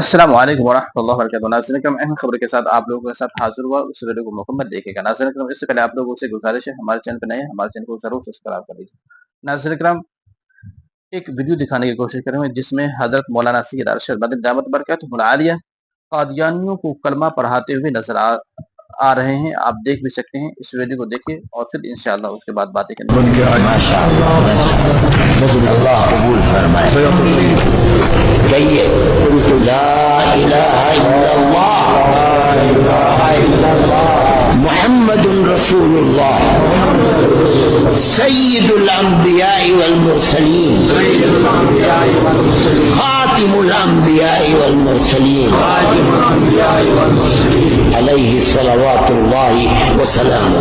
السلام علیکم ورحمۃ اللہ وبرکاتہ۔ ناظرین اکرام، اہم خبر کے ساتھ آپ لوگوں کے ساتھ حاضر ہوا، اس ویڈیو کو مکمل دیکھے گا۔ ناظرین اکرام، اس سے پہلے آپ لوگوں سے گزارش ہے، ہمارے چینل پہ نئے ہیں، ہمارے چینل کو ضرور سبسکرائب کر لیجیے۔ ناظرین اکرام، ایک ویڈیو دکھانے کی کوشش کریں گے جس میں حضرت مولانا سید ارشد مدنی دامت برکاتہ العالیہ قادیانیوں کو کلمہ پڑھاتے ہوئے نظر آ رہے ہیں۔ آپ دیکھ بھی سکتے ہیں، اس ویڈیو کو دیکھیں اور پھر انشاءاللہ اس کے بعد باتیں کریں گے۔ اللہ قبول فرمائے۔ کہیے لا الہ الا اللہ محمد رسول اللہ سید الانبیاء والمرسلین خاتم الانبیاء والمرسلین علیہ صلوات اللہ وسلام۔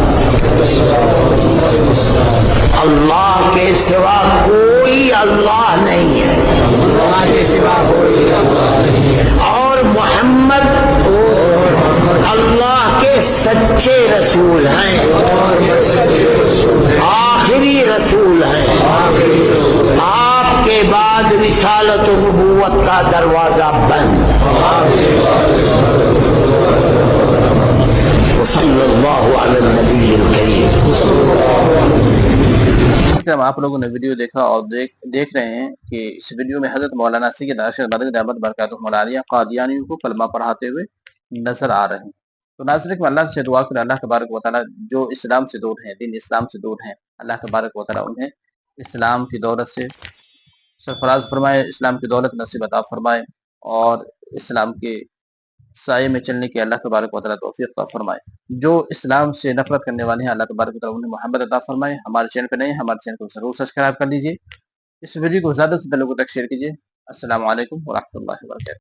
اللہ کے سوا کوئی اللہ نہیں ہے، اللہ کے سوا کوئی اللہ نہیں ہے، اور محمد اللہ کے سچے رسول ہیں، آخری رسول ہیں۔ آپ کے بعد رسالت و نبوت کا دروازہ بند۔ صلی اللہ علی النبی الکریم۔ آپ لوگوں نے ویڈیو دیکھا اور دیکھ رہے ہیں کہ اس ویڈیو میں حضرت مولانا سید ارشد مدنی دامت برکاتہ العالیہ قادیانیوں کو کلمہ پڑھاتے ہوئے نظر آ رہے ہیں۔ تو ناظرین کو اللہ سے دعا کریں، اللہ تبارک و تعالیٰ جو اسلام سے دور ہیں، دین اسلام سے دور ہیں، اللہ تبارک و تعالیٰ انہیں اسلام کی دولت سے سرفراز فرمائے، اسلام کی دولت نصیب عطا فرمائے، اور اسلام کے سائے میں چلنے کی اللہ تبارک و تعالیٰ توفیق عطا فرمائے۔ جو اسلام سے نفرت کرنے والے ہیں، اللہ تبارک و تعالیٰ انہیں محبت عطا فرمائے۔ ہمارے چینل پہ نہیں ہیں، ہمارے چینل کو ضرور سبسکرائب کر لیجیے، اس ویڈیو کو زیادہ سے زیادہ لوگوں تک شیئر کیجیے۔ السلام علیکم ورحمۃ اللہ وبرکاتہ۔